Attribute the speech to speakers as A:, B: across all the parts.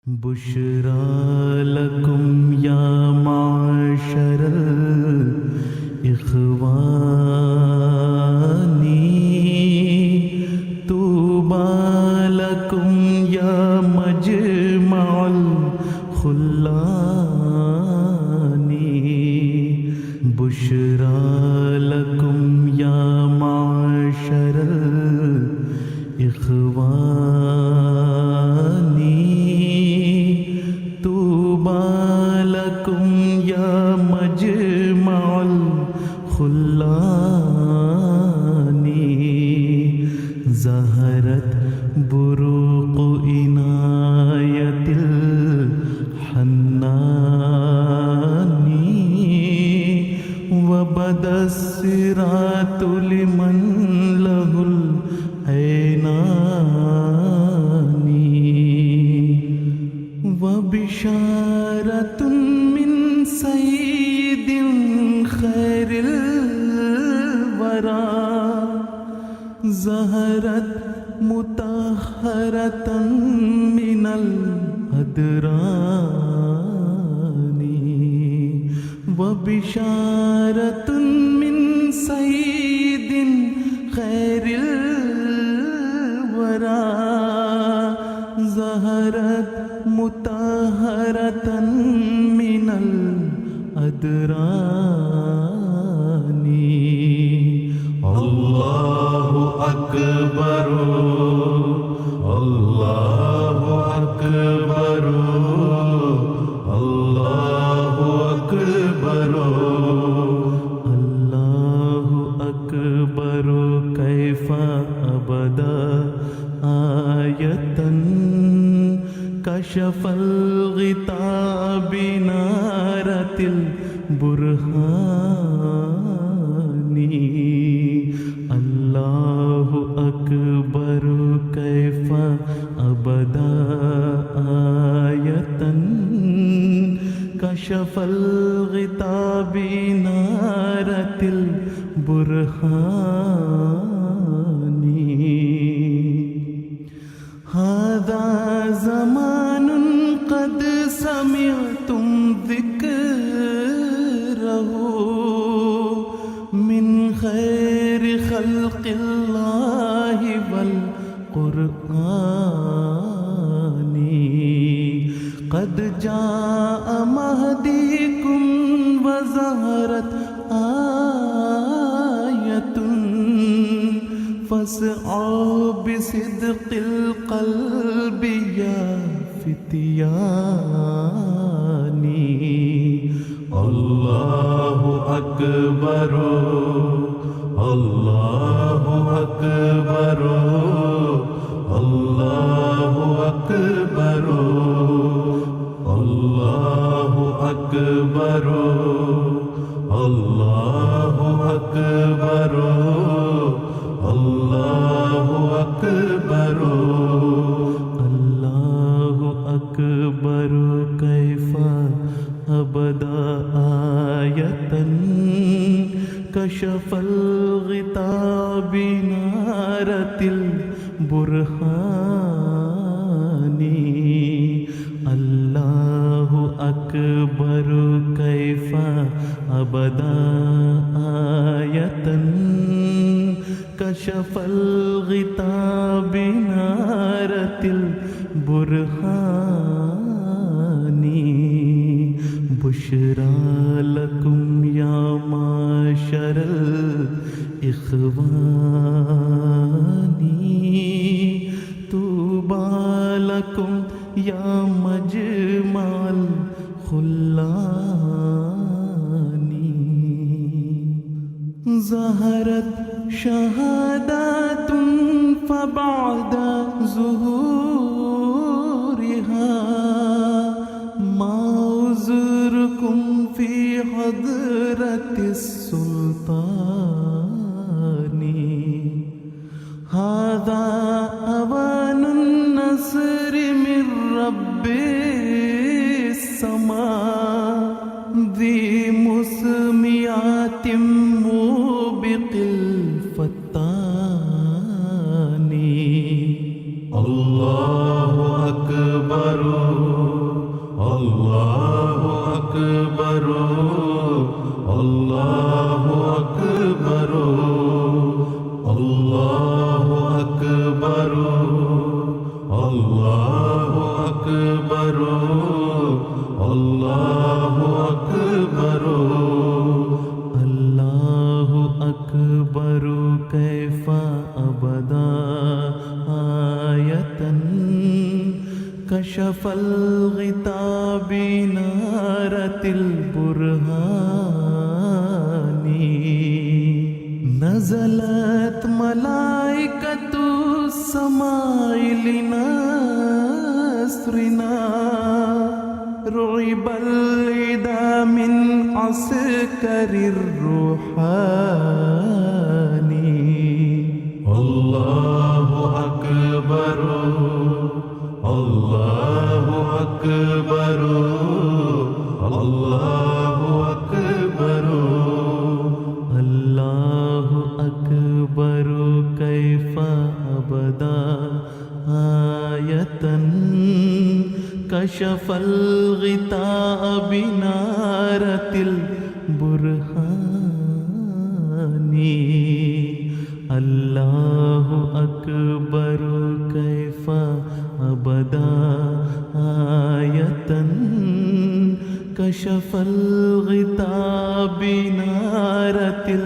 A: बुशरा लकुम या माशरल इख्वानी तूबा लकुम या मजमअल खुल्लानी बुशरा लकुम या माशरल इख्वानी तूबा लकुम या मजमअल खुल्लानी ज़हरत बुरूक़ इनायतिल हन्नानी व बदस्सिरातु लिमन लहुल ऐनानी व बिशारतुन मिन सय्यिदिन खैरिल वरा ज़हरत मुतहहरतन मिनल अदरानी व बिशारतुन मिन सय्यिदिन खैरिल वरा ज़हरत मुतहहरतन मिनल अदरानी अल्लाहु अकबर अल्लाहु अकबर अल्लाहु अकबर अल्लाहु अकबर कैफा अबदा आयतन कशफल गिताब बिनारतिल बुरहानी अल्लाहु अकबर कैफा अबदा आयतन कशफल गिताब बिनारतिल बुरहानी हादा ज़मानुन क़द समिअतुम ज़िक्रहु मिन खैरि ख़ल्क़िल्लाहि वल क़ुरआनी क़द जाअ महदीकुम व ज़हरत आयतुन फस्औ बिसिद्क़िल क़ल्बि या फ़ित्यानी अल्लाहु अकबर अल्लाहु अकबर अल्लाहु अकबर अल्लाहु अकबर अल्लाहु अकबर अल्लाहु अकबर अल्लाहु अकबर कैफा अबदा आयतन कशफल गिताब बिनारतिल बुरहानी अल्लाहु अकबर कैफा अबदा आयतन कशफल गिताब बिनारतिल बुरहानी बुशरा लकुम या माशरल इख्वानी तूबा लकुम या मजमअल खुल्लानी ज़हरत शहादातुन फ़बअद ज़ुहूरिहा मा उज़्रुकुम फ़ी हज़रतिस सुल्तानी हाज़ा अवानुन नस्रि मिर रब्बिस समा ज़ी मुस्मियातिम मुबिक़िल फत्तानी अल्लाहु अकबर। अल्लाहु अकबर अल्लाहु अकबर अल्लाहु अकबर अल्लाहु अकबर अल्लाहु अकबर अल्लाहु अकबर कैफा अबदा आयतन कशफल गिताबी नारतिल बुरहानी नज़लत मलाइकतु समाइलिना स्रिना रुइबल इदा मिन अस्करिर रूहानी अल्लाहु अकबर अल्लाहु अकबर अल्लाहु अकबर अल्लाहु अकबर कैफा अबदा आयतन कशफल गिताबी नारतिल बुरहानी अल्लाहु अकबर कैफा अबदा आयतन कशफल गिताबी नारतिल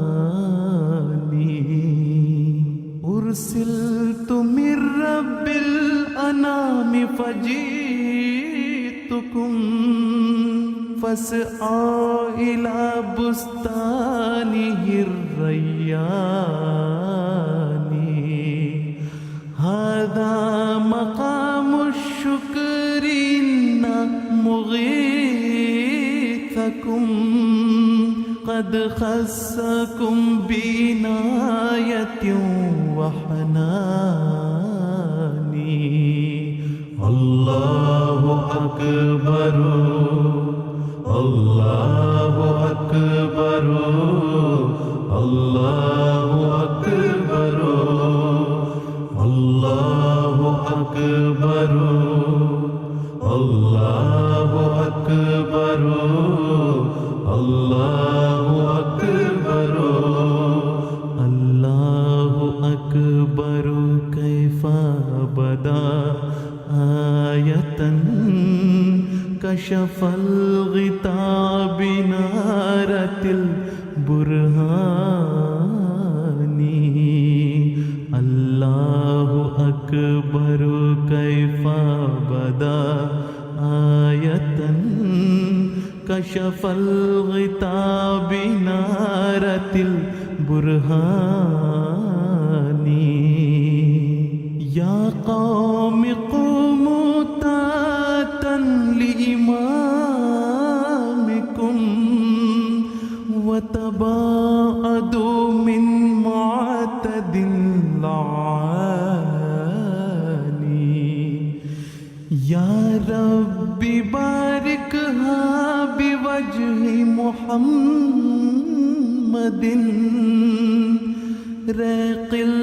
A: बुरहानी उर्सिलतु मिर रब्बिल अनामि फजीतुकुम फस्आउ इला बुस्तानिहिर रय्यानी हादा मकामुश शुक्रि इन्ना मुगीथकुम क़द खस्सकुम बिनायतिन व हनानी अल्लाहु अकबर अल्लाहु अकबर अल्लाहु अकबर अल्लाहु अकबर अल्लाहु अकबर अल्लाहु अकबर अल्लाहु अकबर कैफा बदा आयतन कशफल गिताबी नारतिल बुरहानी अल्लाहु अकबर कैफा बदा आयतन कशफल गिताबी नारतिल बुरहानी या कौम क़ूमू तातन लिइमामिकुम व तबाअदू मिन मुअतदिन लानी या रब्बी बारिक हा बिवजहि मुहम्मदिन रैक़िल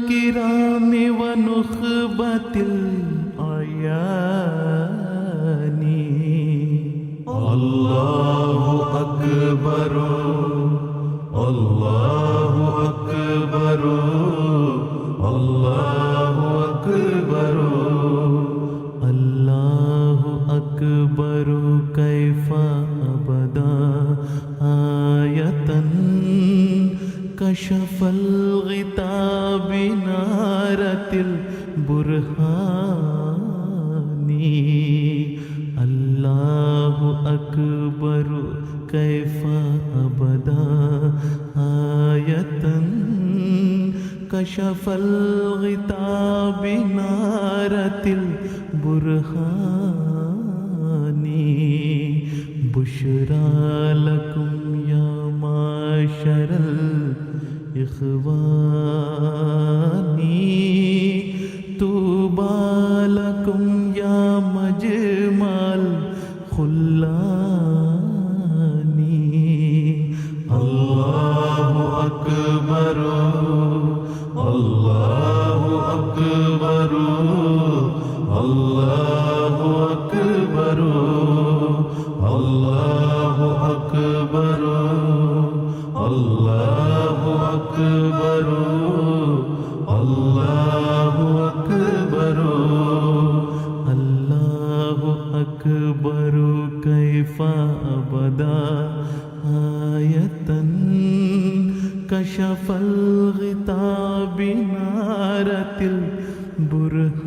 A: किरामि व नुख़बतिल अयानी अल्लाहु अकबर अल्लाहु अकबर अल्लाहु अकबर अल्लाहु अकबर कैफा अबदा आयतन कशफल गिताबी नारतिल बुरहानी अल्लाहु अकबर कैफा अबदा आयतन कशफल गिताबी नारतिल बुरहानी बुशरा लकुम या माशरल इख़वानी तूबा लकुम या मजमल खुल्लानी अल्लाहु अकबर अल्लाहु अकबर अल्लाहु അല്ലാഹു അക്ബറു അല്ലാഹു അക്ബറു കൈഫ അബദാ ആയതൻ കശഫൽ ഗിതാബി നാരത്തിൽ ബുർഹാനി.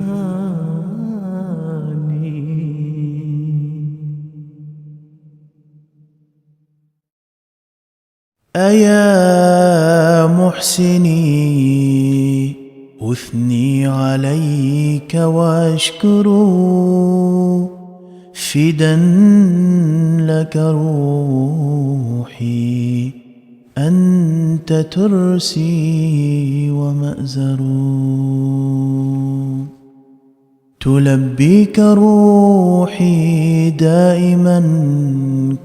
B: أيا محسني أثني عليك وأشكر فدا لك روحي أنت ترسي ومأزر. تلبيك روحي دائما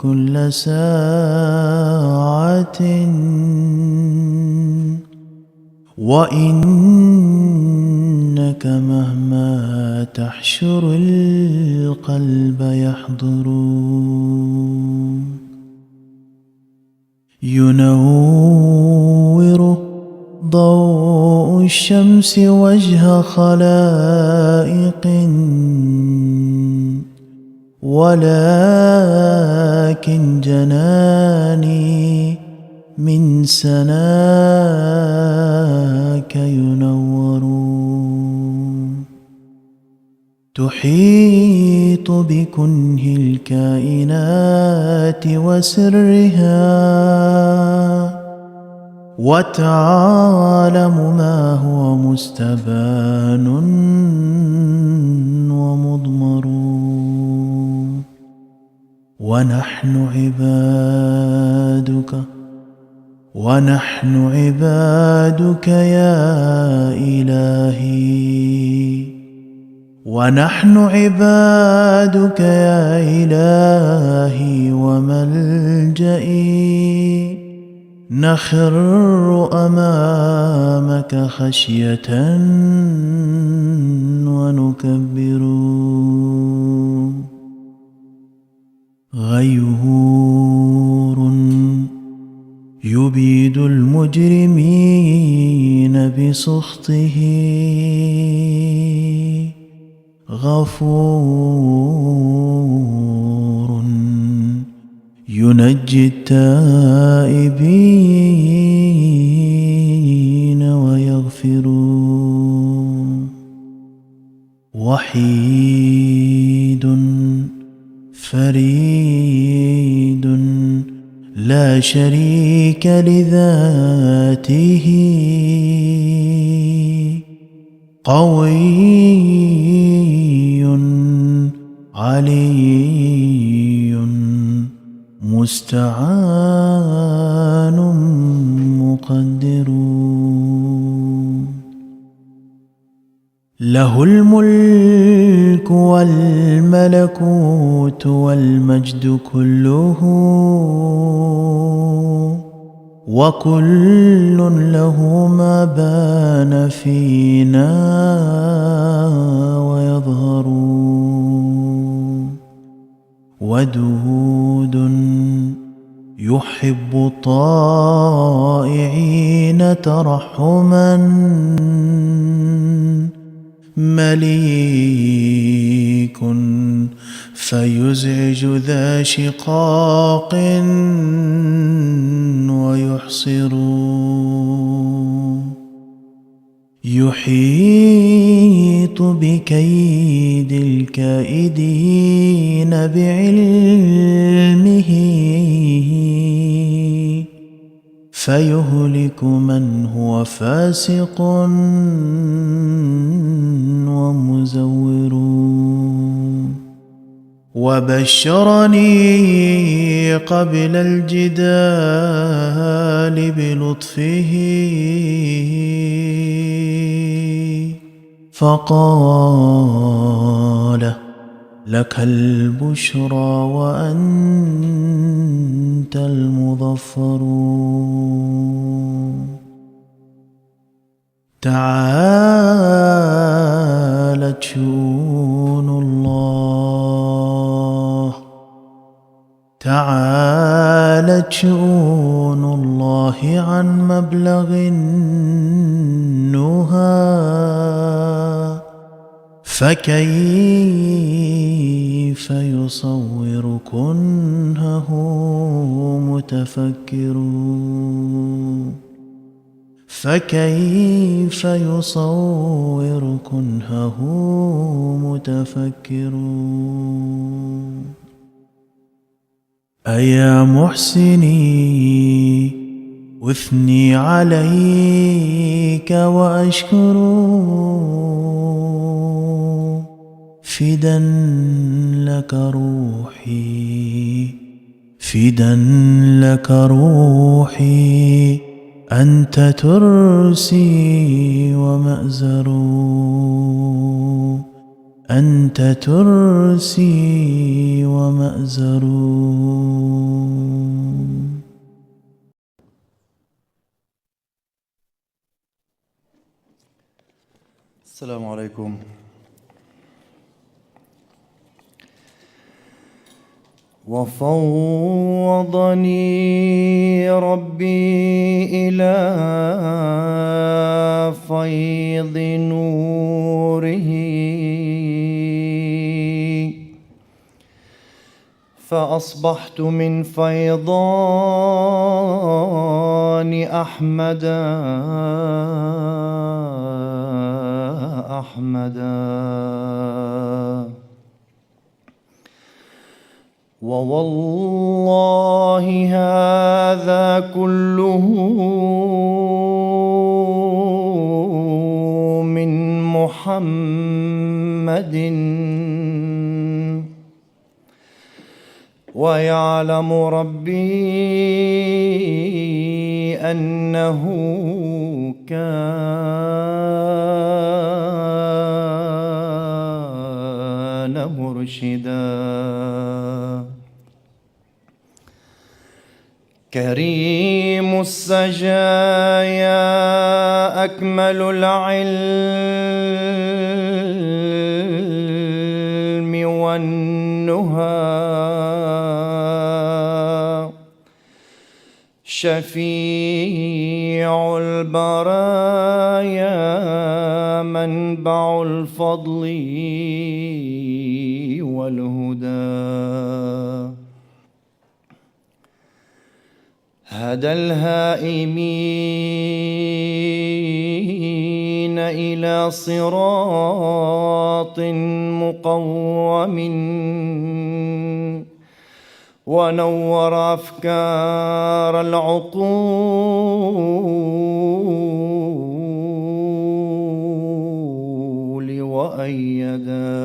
B: كل ساعة وإنك مهما تحشر القلب يحضر. ينور ضوء الشمس وجه خلائق ولكن جناني من سناك ينور. تحيط بكنه الكائنات وسرها وتعلم ما هو مستبان ومضمر. ونحن عبادك يا إلهي ونحن عبادك يا إلهي وملجئي نخر أمامك خشية ونكبر. غيور يبيد المجرمين بسخطه غفور ينجي التائبين ويغفر. وحيد فريد لا شريك لذاته قوي علي مستعان مقدر. له الملك والملكوت والمجد كله وكل له ما بان فينا ويظهر. ودود يحب الطائعين ترحما مليك فيزعج ذا شقاق ويحصر. يحيط بكيد الكائدين بعلمه فيهلك من هو فاسق ومزور. وبشرني قبل الجدال بلطفه فقال لك البشرى وأنت المظفر. تعالت شؤون الله تعالت شؤون الله عن مبلغ النهى فكيف يصور كنهه متفكر فكيف يصور كنهه متفكر أيا محسني أثني عليك وأشكر فدا لك روحي فدا لك روحي أنت ترسي ومأزر أنت ترسي ومأزر
C: السلام عليكم. وفوضني ربي إلى فيض نوره فأصبحت من فيضان أحمدا ووالله هذا كله من محمد ويعلم ربي أنه كان مرشدا كريم السجايا أكمل العلم والنهى شفيع البرايا منبع الفضل والهدى هدى الهائمين إلى صراط مقوم ونور أفكار العقول وأيدا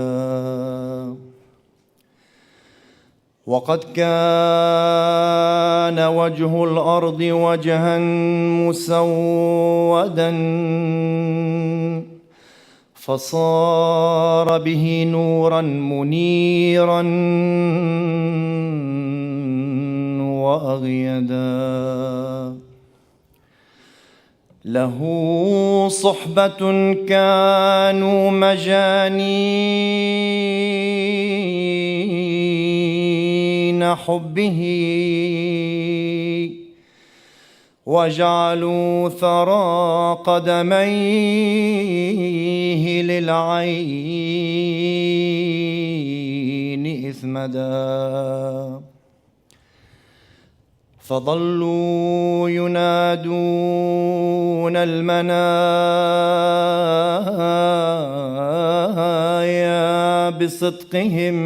C: وقد كان وجه الأرض وجها مسودا فصار به نورا منيرا وأغيدا له صحبة كانوا مجانين حبه وجعلوا ثرى قدميه للعين إثمدا فظلوا ينادون المنايا بصدقهم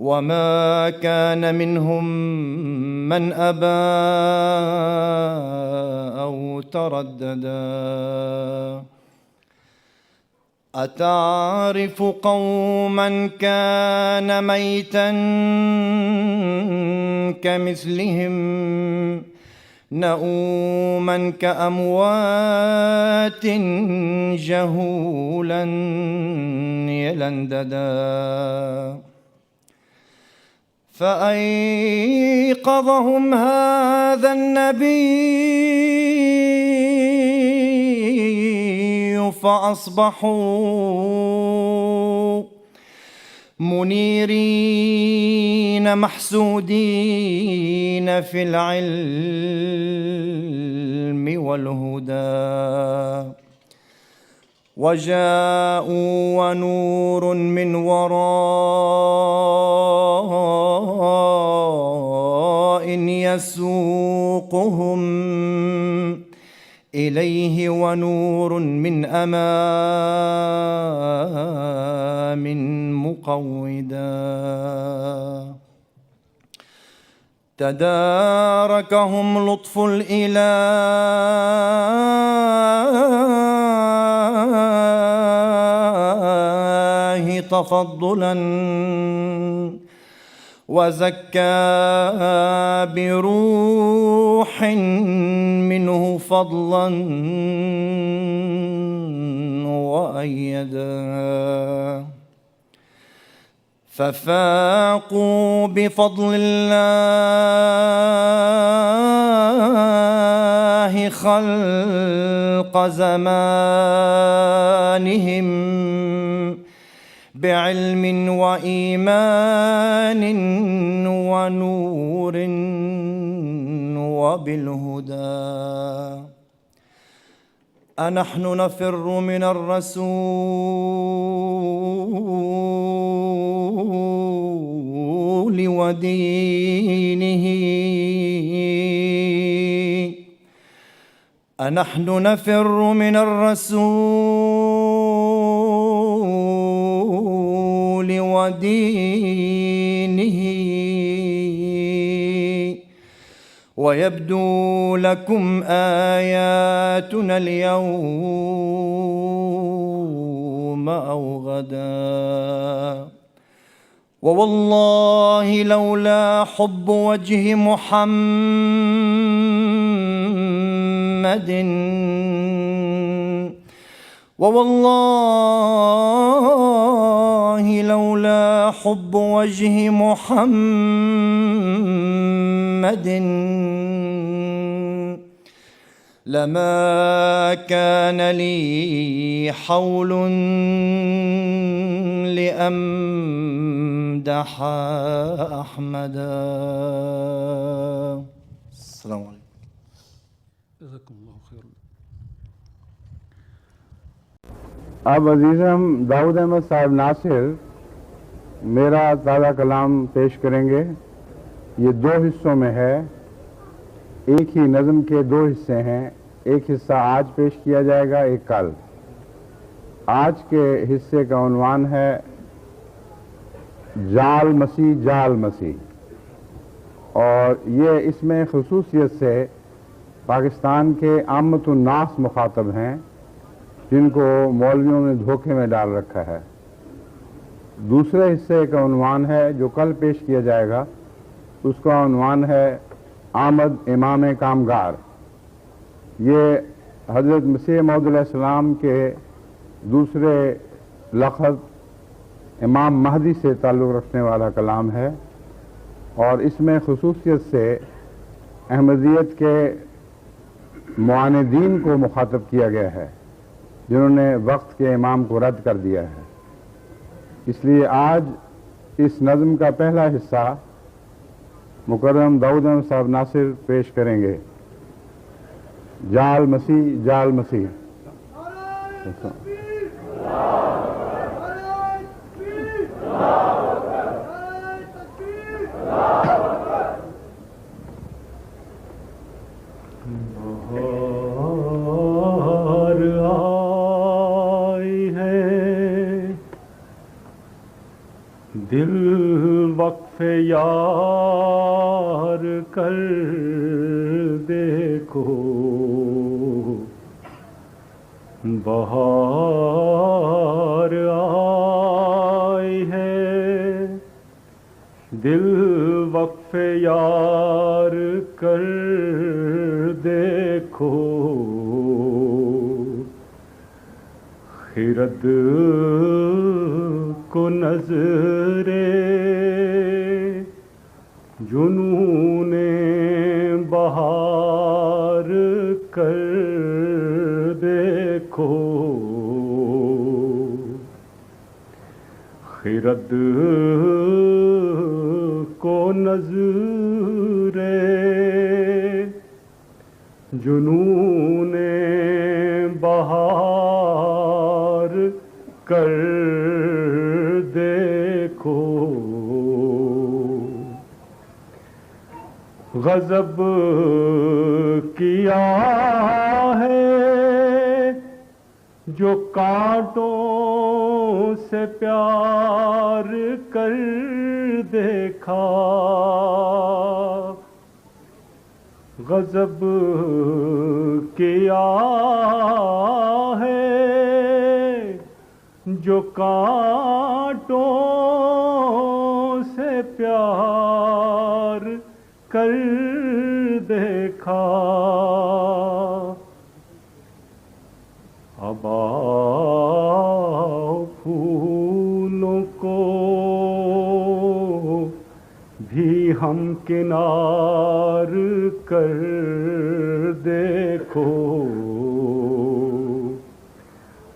C: وما كان منهم من أبى أو ترددا أتعرف قوما كان ميتا كمثلهم نؤوما كأموات جهولا يلنددا فأيقظهم هذا النبي فأصبحوا منيرين محسودين في العلم والهدى وجاءوا ونور من وراء يسوقهم إليه ونور من أمام مقودا تداركهم لطف الإله تفضلا وزكى بروح منه فضلا وأيدا ففاقوا بفضل الله خلق زمانهم بعلم وإيمان ونور وبالهدى أنحن نفر من الرسول ودينه أنحن نفر من الرسول ودينه ويبدو لكم آياتنا اليوم أو غدا ووالله لولا حب وجه محمد ووالله لولا حب وجه محمد لما كان لي حول لأمدح أحمدا. السلام عليكم.
D: جزاكم الله خير.
E: अब अजीज़म दाऊद अहमद साहब नासिर मेरा ताज़ा कलाम पेश करेंगे। ये दो हिस्सों में है, एक ही नज़म के दो हिस्से हैं। एक हिस्सा आज पेश किया जाएगा, एक कल। आज के हिस्से का उन्वान है जाल मसीह, और ये इसमें खुसूसियत से पाकिस्तान के आमतुन्नास मुखातब हैं जिनको मौलवियों ने धोखे में डाल रखा है। दूसरे हिस्से का उन्वान है जो कल पेश किया जाएगा, उसका उन्वान है आमद इमाम कामगार। ये हज़रत मसीह मौऊद अलैहिस्सलाम के दूसरे लक़ब इमाम महदी से ताल्लुक़ रखने वाला कलाम है, और इसमें खुसूसियत से अहमदियत के मुआनिदीन को मुखातब किया गया है जिन्होंने वक्त के इमाम को रद्द कर दिया है। इसलिए आज इस नज़म का पहला हिस्सा मुकर्रम दाऊद अहमद साहब नासिर पेश करेंगे। जाल मसीह।
A: दिल वक्फ़े यार कर देखो, बहार आई है। दिल वक्फ़े यार कर देखो, खिरद को नज़रे जुनूने बहार कर देखो, खिरद को नज़रे जुनूने बहार कर देखो। गजब किया है जो कांटों से प्यार कर देखा। गजब किया है जो कांटों से प्यार कर देखा। अब आओ फूलों को भी हम किनार कर देखो।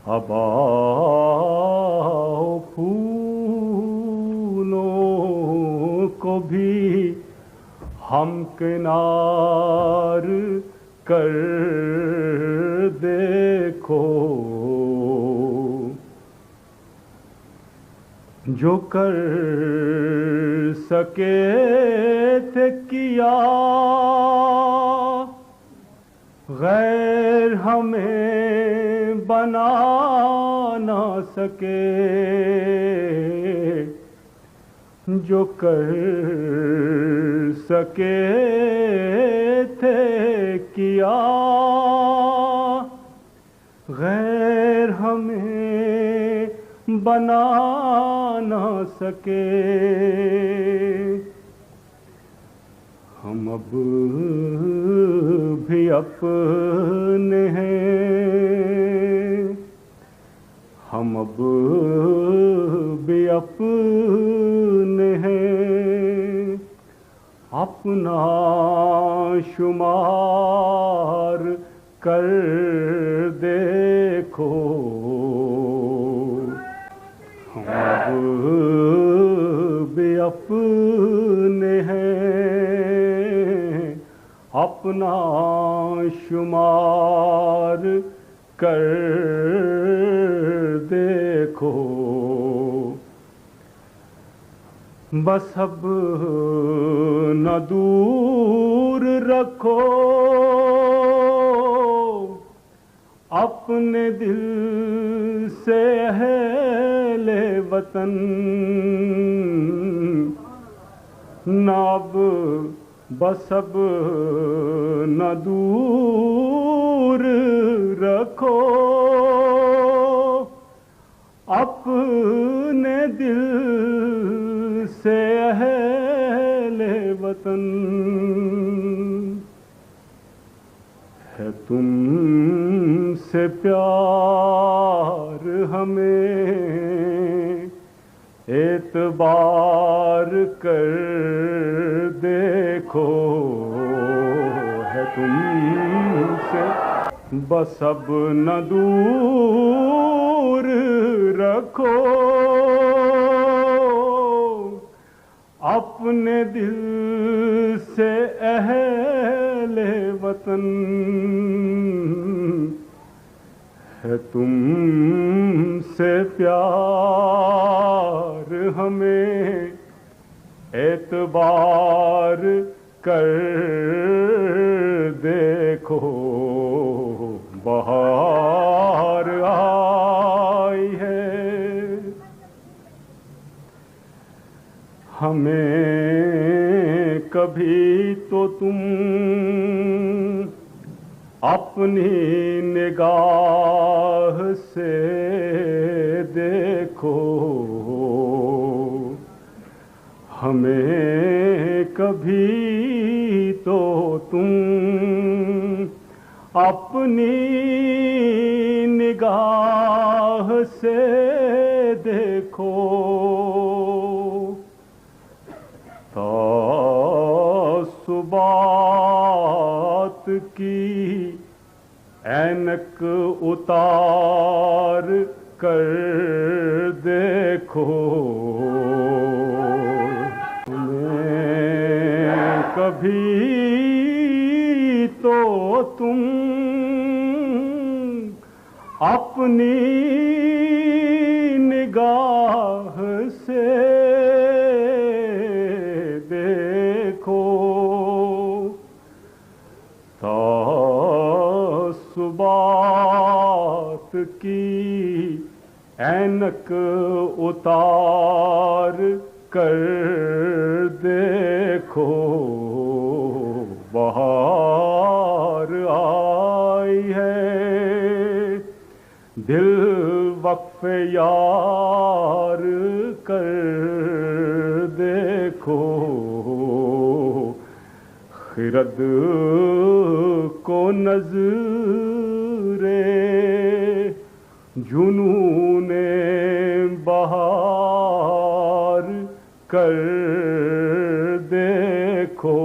A: अब आओ फूलों को भी हम किनार कर देखो। जो कर सके थे किया गैर हमें बना ना सके। जो कर सके थे किया गैर हमें बना ना सके। हम अब भी अपने हैं, हम अब भी अपने हैं। अपना शुमार कर देखो। हम अब भी अपने हैं, अपना शुमार कर देखो। बस अब न दूर रखो अपने दिल से अहले वतन। नाब बस अब न दूर रखो अपने दिल से अहले वतन। है तुमसे प्यार हमें एतबार कर देखो। है तुमसे बस अब न दूर रखो अपने दिल से अहले वतन। है तुमसे प्यार हमें एतबार कर देखो। बहार आई है हमें कभी तो तुम अपनी निगाह से देखो। हमें कभी तो तुम अपनी निगाह से देखो। तासुबात की ऐनक उतार कर देखो। कभी तो तुम अपनी निगाह से देखो, तासुबात की ऐनक उतार कर देखो, बहार आई है। दिल वक्फ यार कर देखो, खिरद को नज़रे जुनूने बहार कर देखो,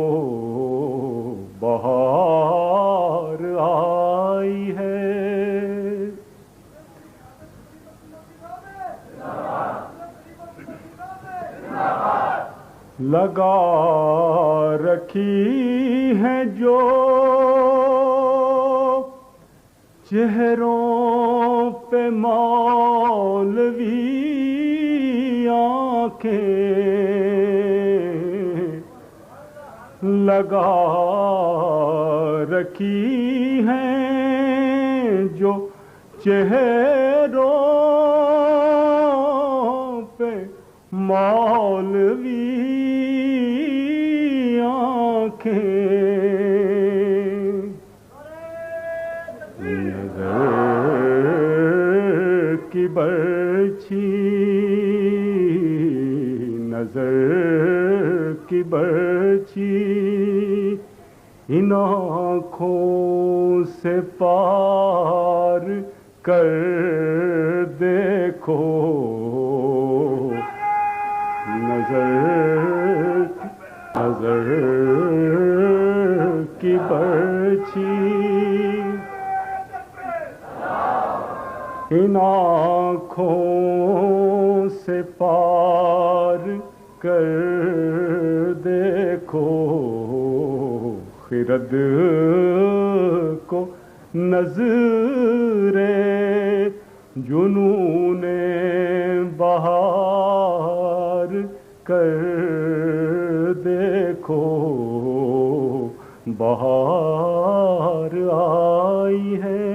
A: बहार आई है। लगा रखी है जो चेहरों पे मौलवी आंखें, लगा रखी हैं जो चेहरों पे मौलवी आंखें, नजर की बर्छी, नजर की बर्छी इन आँखों से पार कर देखो, नजर की बर्छी इन आँखों से पार कर देखो, खिरद को नज़रे जुनूने बहार कर देखो, बहार आई है।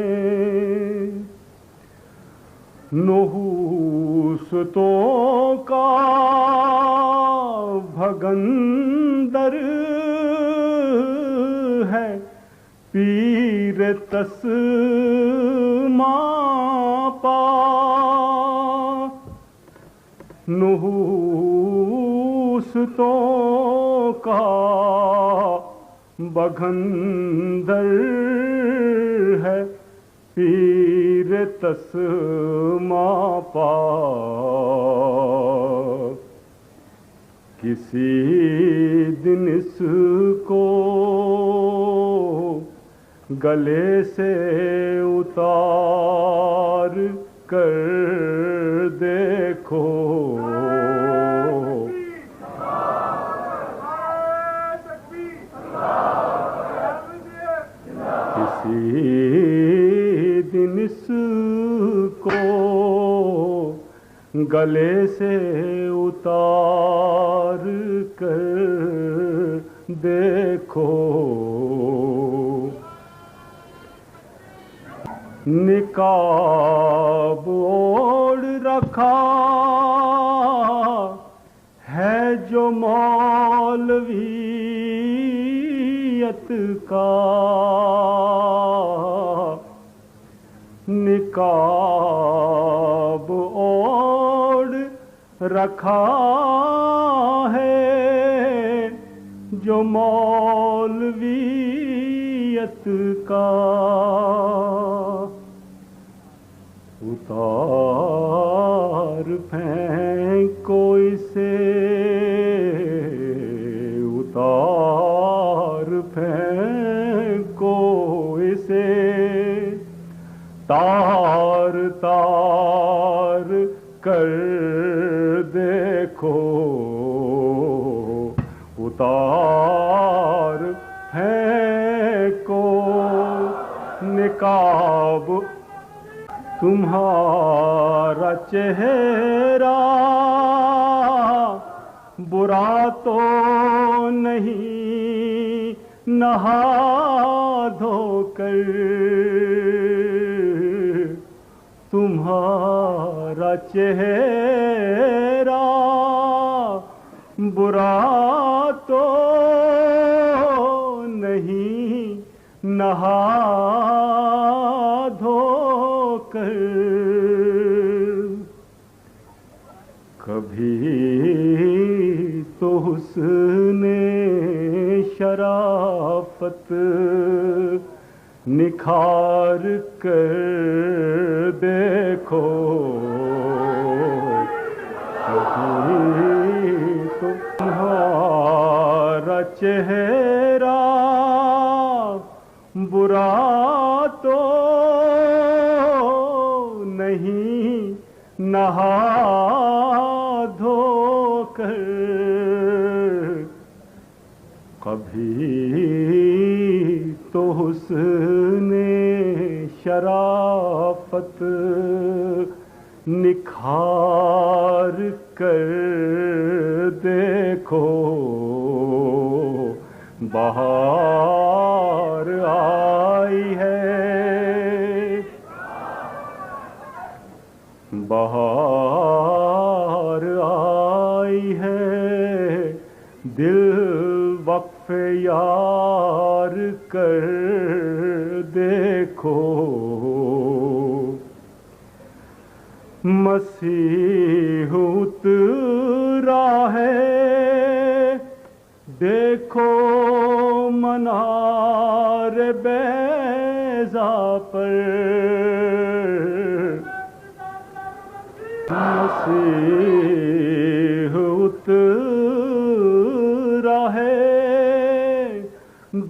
A: नहुसतों का भगंदर है पीर तस्मापा, नहुसतों का भगंदर है पीर तस्मापा, किसी दिन इसको गले से उतार कर देखो, किसी दिन इसको गले से उतार कर देखो, निकाब ओढ़ रखा है जो मौलवियत का, निकाब ओढ़ रखा है जो मौलवियत का, उतार फेंको इसे, उतार फेंको इसे, तार तार कर देखो, उतार फेंको निकाब तुम्हारा चेहरा बुरा तो नहीं नहा धोकर, तुम्हारा चेहरा बुरा तो नहीं नहा धोकर। कभी तो हुस्ने शराफत निखार कर देखो, कभी तो तुम्हारा चेहरा बुरा तो नहीं नहा धोकर। कभी तो हुस्ने शराफत निखार कर देखो, बहार आई है, बहार आई है, दिल वक्फ यार कर देखो। मसीह उतरा है देखो मनार बैज़ा पर, मसीह उतरा है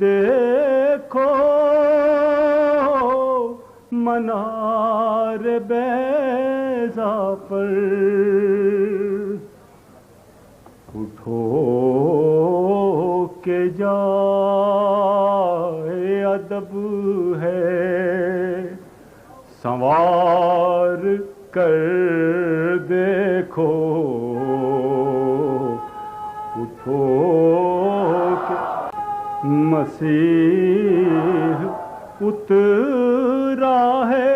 A: देखो मनार बैज़ा पर। उठो के जाए अदब है संवार कर देखो, उठो के मसीह उतरा है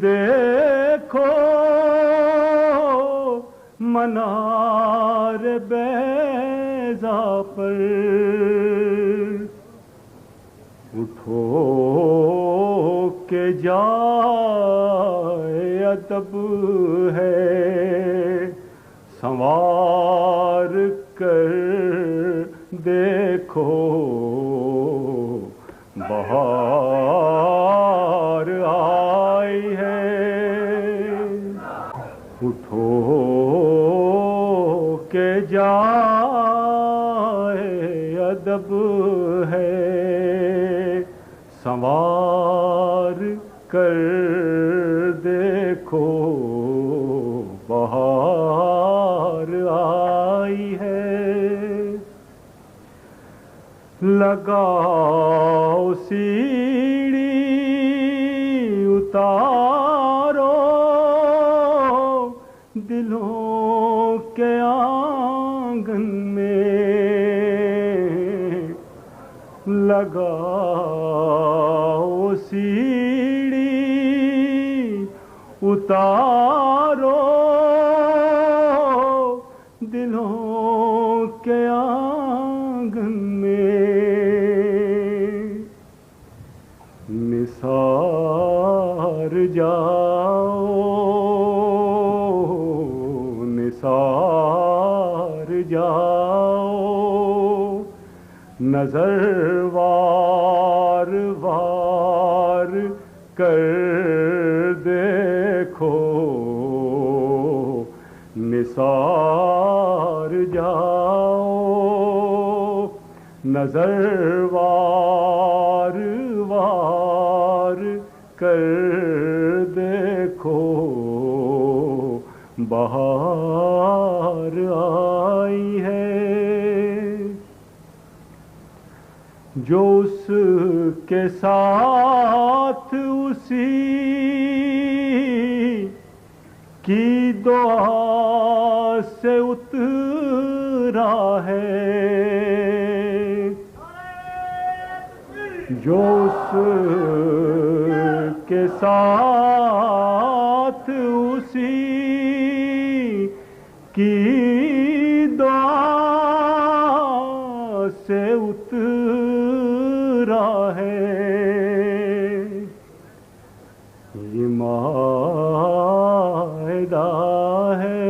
A: देखो मनार बैज़ा पर। उठो के जाए अदब है संवार कर देखो, बहार आई है। उठो के जाए अदब है संवार कर देखो, बहार आई है। लगाओ सीढ़ी उतारो दिलों के आंगन में, लगाओ सीढ़ी उतारो दिलों के आंगन में। निसार जाओ, निसार जाओ, नजर वार वार कर देखो, निसार जाओ, नजर वार वार कर देखो, बहार आई है। जो उसके साथ उसी की दुआ से उतरा है, जो उसके साथ उसी की दुआ से उतरा है। ये मायदा है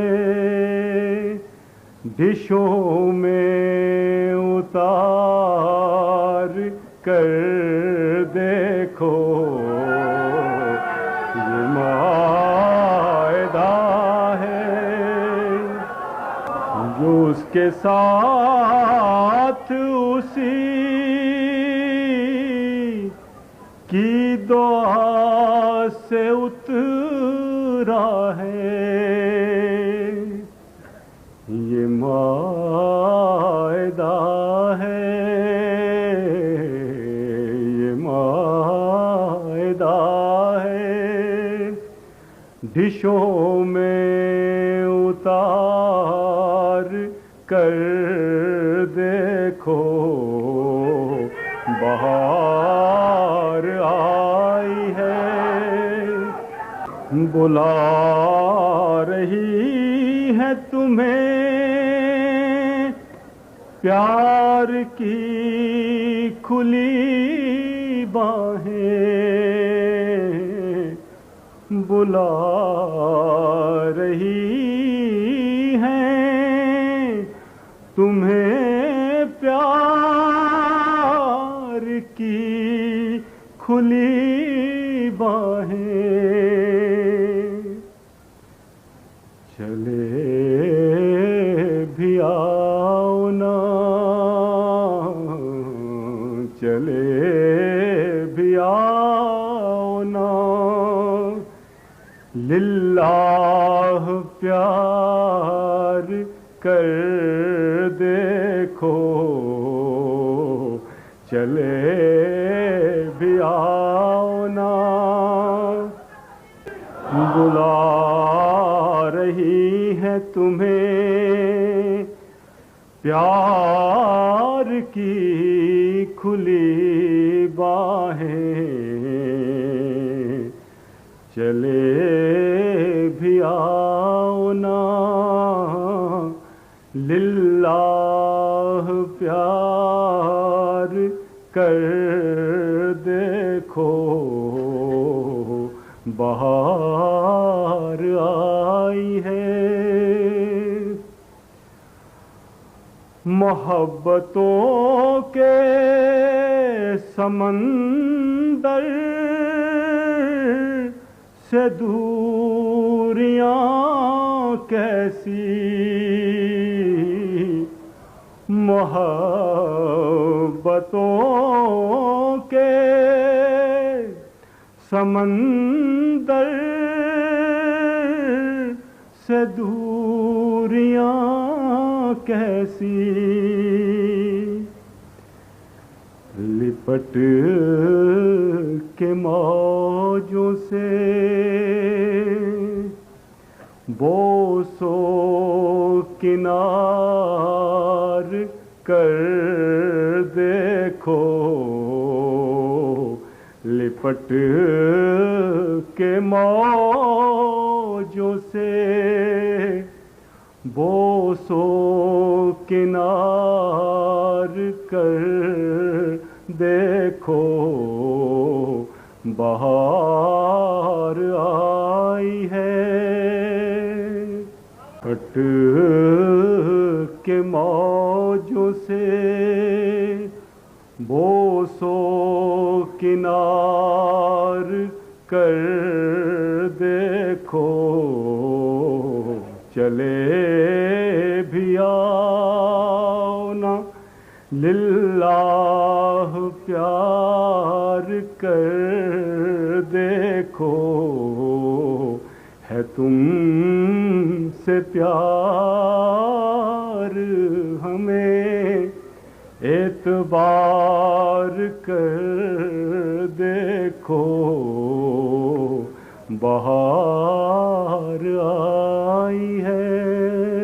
A: डिशों में उतार कर देखो, ये मायदा है जो उसके साथ उसी की दुआ से उतरा है। ये मायदा है, ये मायदा है डिशों में उतार कर देखो, बहार आई है, बुला रही है तुम्हें प्यार की खुली बाहें, बुला रही हैं तुम्हें प्यार की खुली बाहें। चले भी आओ ना, चले भी आओ ना, लिल्लाह प्यार कर देखो, चले भी आओ ना, बुला रही है तुम्हें प्यार की खुली बाहें, चले भी आओ ना, लिल्लाह प्यार कर देखो, बहार आई है। मोहब्बतों के समंदर से दूरियां कैसी, मोहब्बतों के समंदर से दूरियां कैसी, लिपट के मौजों से बोसो किनार कर देखो, लिपट के मौजों से बोसो किनार कर देखो, बहार आई है। हट के मौजों से बोसो किनार कर देखो, चले भी आओ ना, लिल्लाह प्यार कर देखो, है तुमसे प्यार हमें एतबार कर देखो बहार आई है।